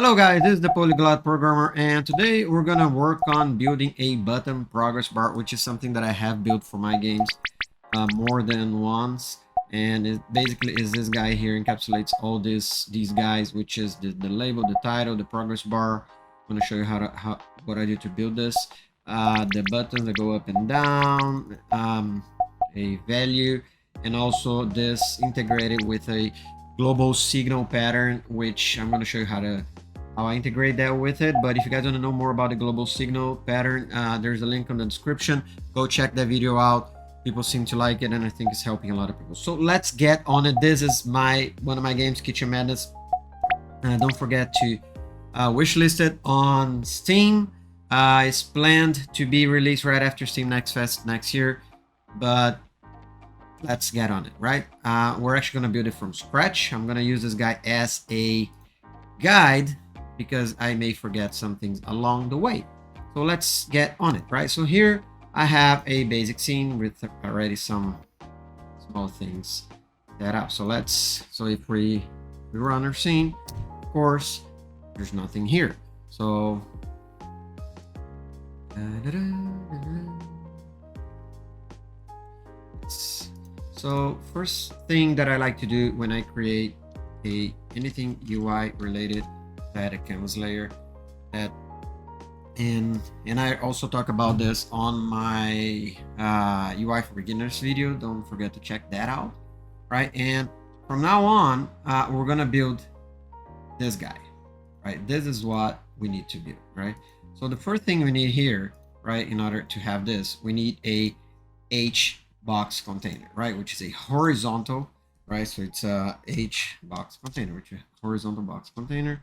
Hello guys, this is the Polyglot Programmer, and today we're gonna work on building a button progress bar, which is something that I have built for my games more than once. And it basically is this guy here, encapsulates all these guys, which is the label, the title, the progress bar. I'm gonna show you what I do to build this. The buttons that go up and down, a value, and also this integrated with a global signal pattern, which I'm gonna show you how I integrate that with it. But if you guys want to know more about the global signal pattern, there's a link on the description. Go check that video out. People seem to like it, and I think it's helping a lot of people. So let's get on it. This is one of my games, Kitchen Madness. Don't forget to wishlist it on Steam. It's planned to be released right after Steam Next Fest next year, but let's get on it, right? We're actually going to build it from scratch. I'm going to use this guy as a guide because I may forget some things along the way. So let's get on it, right? So here I have a basic scene with already some small things set up. So if we run our scene, of course, there's nothing here. So first thing that I like to do when I create anything UI related, add a canvas layer, and I also talk about this on my UI for beginners video. Don't forget to check that out, right? And from now on, we're gonna build this guy, right? This is what we need to build, right? So the first thing we need here, right, in order to have this, we need a H box container, right, which is a horizontal, right? So it's a H box container, which is a horizontal box container.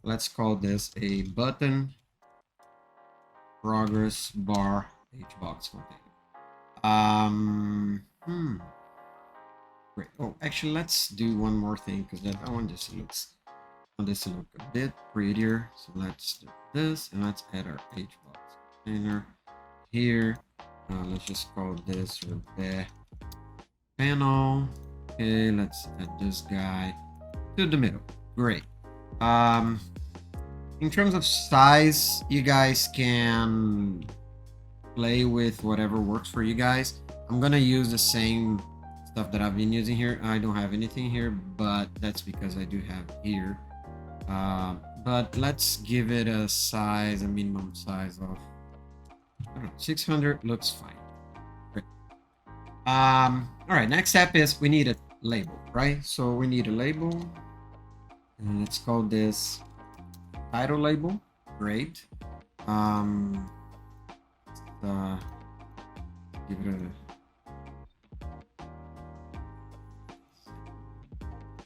Let's call this a button progress bar H box container. Great. Oh, actually, let's do one more thing because I want this to look a bit prettier. So let's do this, and let's add our H box container here. Let's just call this repair panel. Okay, let's add this guy to the middle. Great. In terms of size, you guys can play with whatever works for you guys. I'm gonna use the same stuff that I've been using here. I don't have anything here, but that's because I do have here. But let's give it a minimum size of, I don't know, 600 looks fine. Great. All right, next step is we need a label, right? So we need a label, and let's call this title label. Great. Give it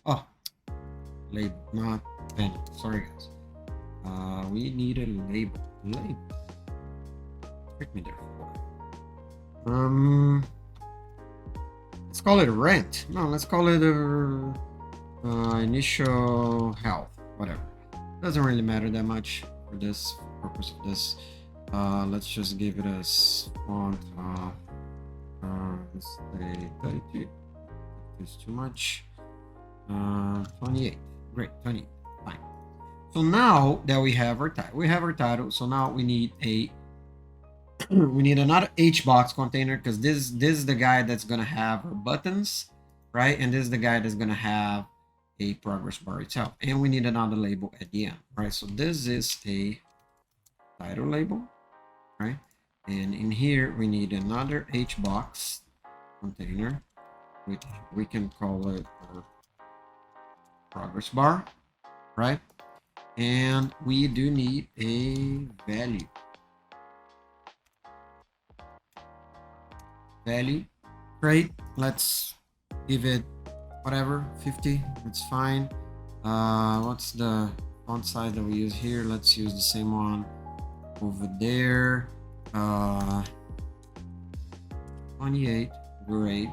a label, not pen. Sorry guys. We need a label. Trick me there. Let's call it rent. No, let's call it initial health. Whatever. Doesn't really matter that much for this purpose of this. Let's just give it a font of let's say 32. It's too much. 28. Great, 28. Fine. So now that we have our title, so now we need we need another H box container, because this is the guy that's gonna have our buttons, right? And this is the guy that's gonna have a progress bar itself, and we need another label at the end, right? So this is a title label, right? And in here we need another H box container, which we can call it our progress bar, right? And we do need a value. Great. Let's give it whatever, 50. That's fine. What's the font size that we use here? Let's use the same one over there. 28. Great.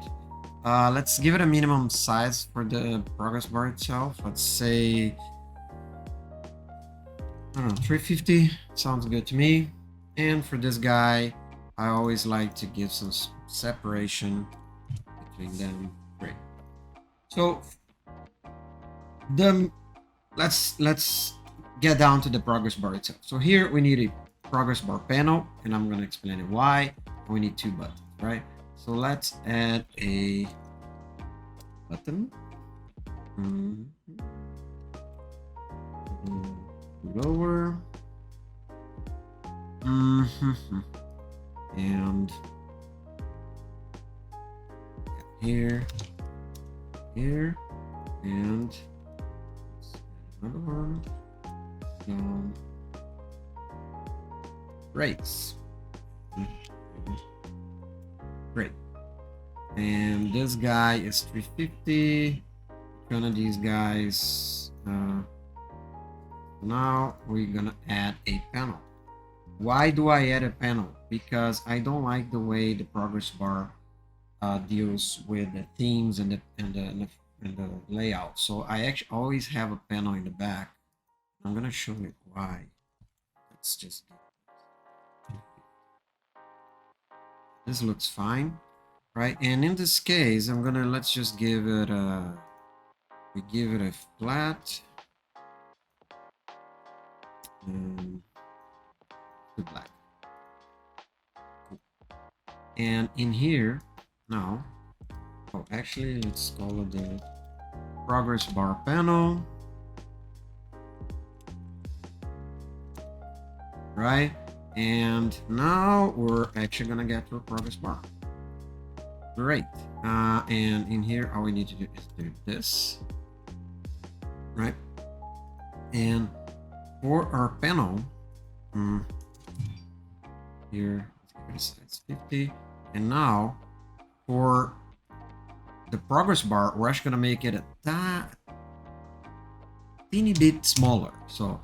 Let's give it a minimum size for the progress bar itself. Let's say, I don't know, 350 sounds good to me. And for this guy, I always like to give some separation between them. Great. So let's get down to the progress bar itself. So here we need a progress bar panel, and I'm going to explain it why. We need 2 buttons, right? So let's add a button. Lower. And here, and another one. Race. Great. And this guy is 350. One of these guys. Now we're gonna add a panel. Why do I add a panel? Because I don't like the way the progress bar deals with the themes and the layout. So I actually always have a panel in the back. I'm gonna show you why. Let's just. This looks fine, right? And in this case, let's just give it a. We give it a flat. The black. Cool. And in here now, actually let's call it the progress bar panel, right? And now we're actually gonna get to a progress bar. Great. And in here all we need to do is do this, right? And for our panel, here it's 50, and now for the progress bar we're actually gonna make it a teeny bit smaller. So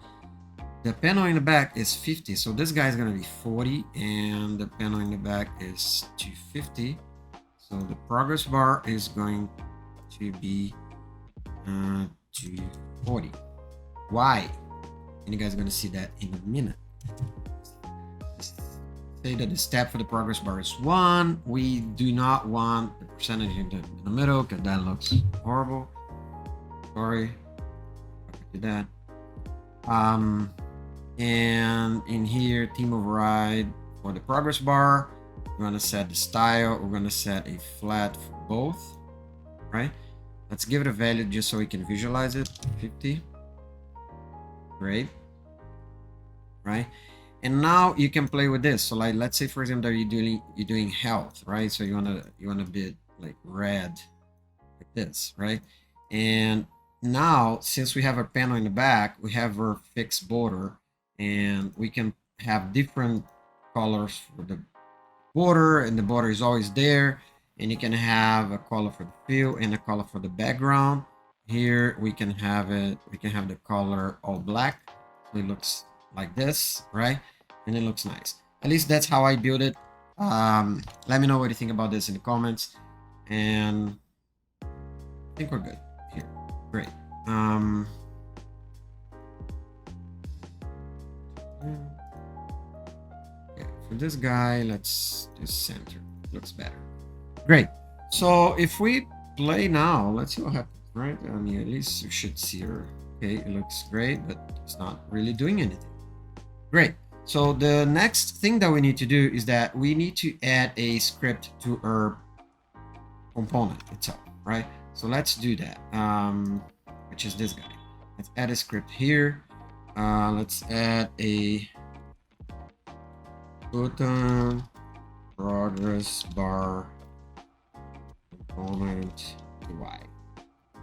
the panel in the back is 50, so this guy is gonna be 40, and the panel in the back is 250. So the progress bar is going to be 240. Why? And you guys are going to see that in a minute. Say that the step for the progress bar is 1. We do not want the percentage in the middle because that looks horrible. Sorry. I did that. And in here, theme override for the progress bar. We're going to set the style. We're going to set a flat for both, right? Let's give it a value just so we can visualize it. 50. Great. Right? And now you can play with this. So like, let's say for example that you're doing health, right? So you wanna be like red, like this, right? And now since we have a panel in the back, we have our fixed border, and we can have different colors for the border, and the border is always there. And you can have a color for the fill and a color for the background. Here we can have it. We can have the color all black. So it looks like this, right? And it looks nice. At least that's how I build it. Let me know what you think about this in the comments. And I think we're good here. Great. Yeah, for this guy, let's just center. Looks better. Great. So if we play now, let's see what happens, right? I mean, at least you should see her. Okay, it looks great, but it's not really doing anything. Great. So the next thing that we need to do is that we need to add a script to our component itself, right? So let's do that, which is this guy. Let's add a script here. Let's add a button progress bar component UI.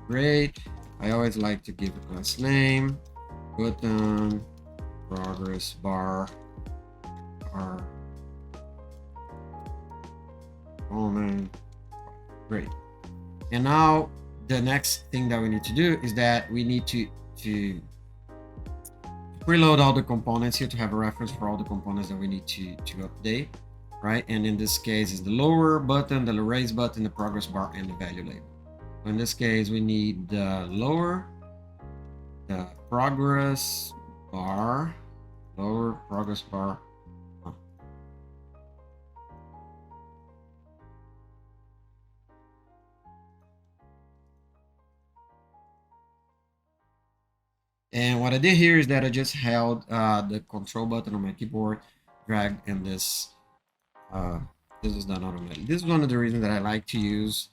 Great. I always like to give a class name, button progress bar component. Great. And now the next thing that we need to do is that we need to preload all the components here to have a reference for all the components that we need to update, right? And in this case is the lower button, the raise button, the progress bar, and the value label. In this case, we need the lower, the progress bar, lower progress bar. And what I did here is that I just held the control button on my keyboard, dragged, and this is done automatically. This is one of the reasons that I like to use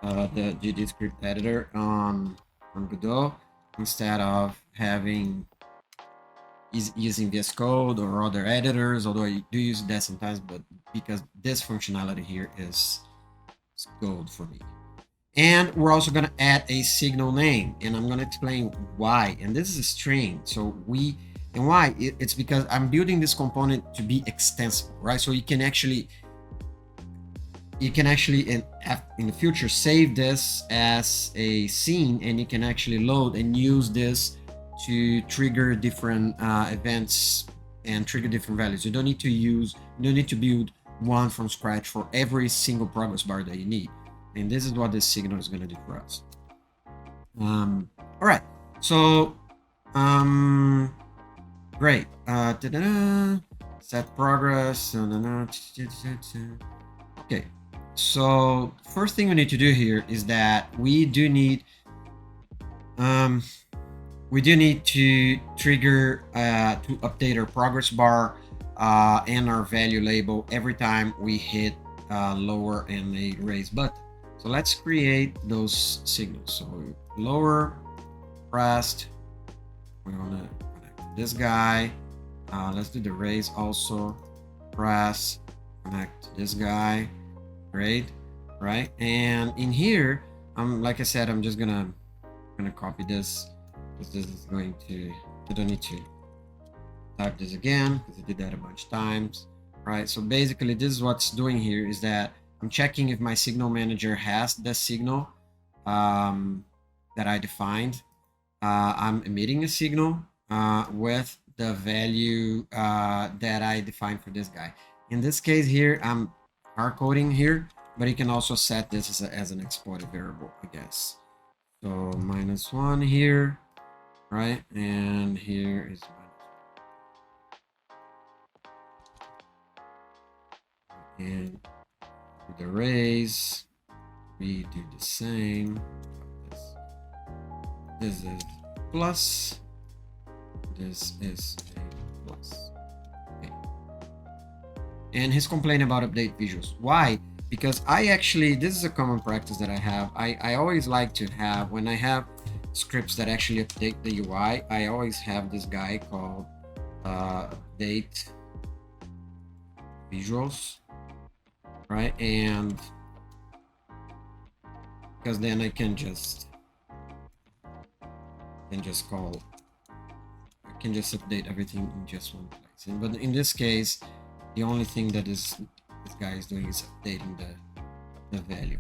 the GD script editor on Godot instead of having using VS Code or other editors, although I do use that sometimes, but because this functionality here is gold for me. And we're also going to add a signal name, and I'm going to explain why. And this is a string, so and why it's because I'm building this component to be extensible, right? So you can actually in the future save this as a scene, and you can actually load and use this to trigger different events and trigger different values. You don't need to build one from scratch for every single progress bar that you need. And this is what this signal is going to do for us. All right, so great. Set progress. Okay, so first thing we need to do here is that we do need to trigger to update our progress bar and our value label every time we hit lower and a raise button. So let's create those signals. So lower, pressed. We want to connect this guy. Let's do the raise also. Press, connect this guy. Great, right? And in here, like I said, I'm just gonna copy this because this is going to. I don't need to type this again because I did that a bunch of times, right? So basically, this is what's doing here is that I'm checking if my signal manager has the signal that I defined. I'm emitting a signal with the value that I defined for this guy. In this case here, I'm hard coding here, but you can also set this as an exported variable, I guess. So -1 here, right? And here is and the raise, we do the same. This is plus, this is a plus. Okay. And he's complaining about update visuals. Why? Because this is a common practice that I have. I always like to have, when I have scripts that actually update the UI, I always have this guy called update visuals, right? And because then I can just update everything in just one place. But in this case, the only thing that this guy is doing is updating the value,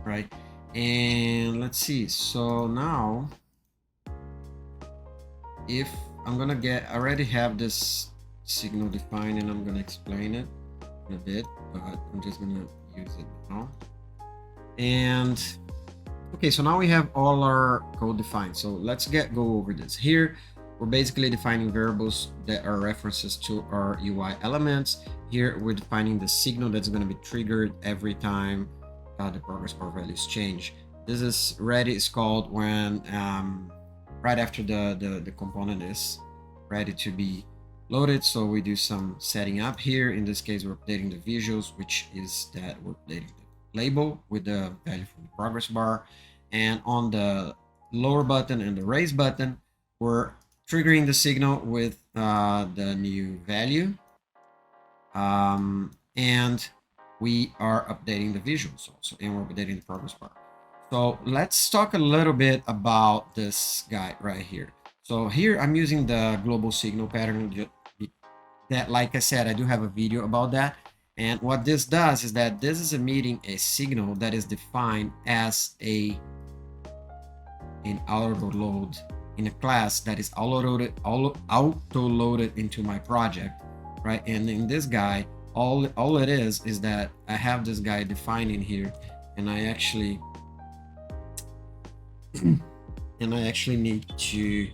right? And let's see. So now, if I'm gonna I already have this signal defined, and I'm gonna explain it in a bit, but I'm just gonna use it now. And okay, so now we have all our code defined. So let's go over this. Here, we're basically defining variables that are references to our UI elements. Here, we're defining the signal that's going to be triggered every time the progress bar values change. This is ready is called when right after the component is ready to be loaded. So we do some setting up here. In this case, we're updating the visuals, which is that we're updating the label with the value from the progress bar. And on the lower button and the raise button, we're triggering the signal with the new value. And we are updating the visuals also, and we're updating the progress bar. So let's talk a little bit about this guy right here. So here I'm using the global signal pattern that, like I said, I do have a video about that. And what this does is that this is emitting a signal that is defined as an auto load in a class that is auto loaded into my project, right? And in this guy, all it is that I have this guy defined in here, and I actually need to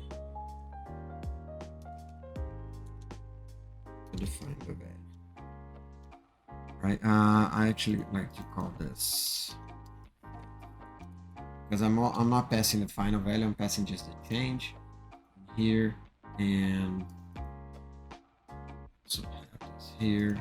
define the value. Right, I actually like to call this, because I'm not passing the final value, I'm passing just the change. here, and so have this here.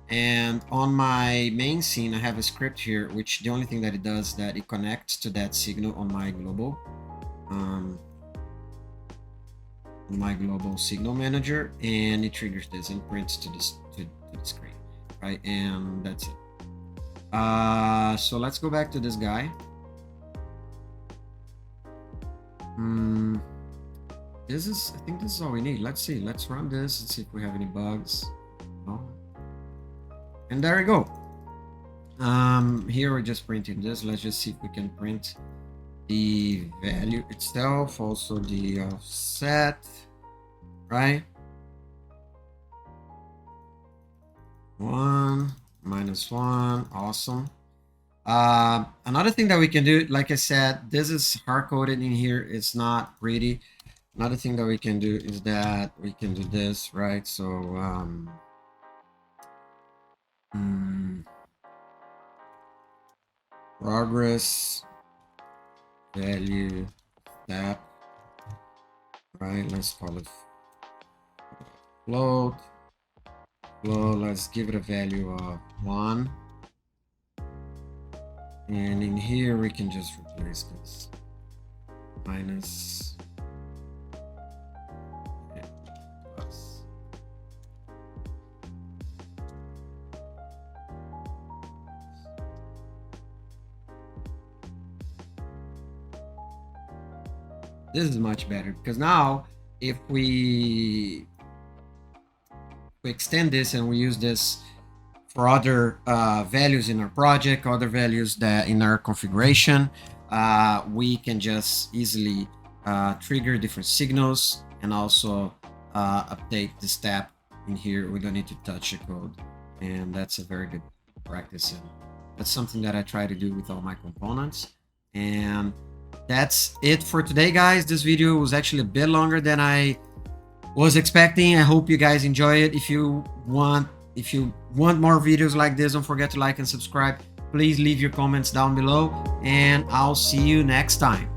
And on my main scene, I have a script here, which the only thing that it does is that it connects to that signal on my global signal manager, and it triggers this and prints to this to the screen, right? And that's it. So let's go back to this guy. I think this is all we need. Let's see. Let's run this and see if we have any bugs. No. And there we go. Here we're just printing this. Let's just see if we can print the value itself, also the offset, right? 1 minus 1. Awesome. Another thing that we can do, like I said, this is hard-coded in here. It's not pretty. Another thing that we can do is that we can do this, right? So progress value step, right? Let's call it float. Let's give it a value of 1, and in here we can just replace this minus plus. This is much better, because now if we extend this and we use this for other values in our project, other values that in our configuration, we can just easily trigger different signals and also update the step in here. We don't need to touch the code, and that's a very good practice, and that's something that I try to do with all my components. And that's it for today, guys. This video was actually a bit longer than I was expecting. I hope you guys enjoy it. If you want more videos like this, don't forget to like and subscribe. Please leave your comments down below, and I'll see you next time.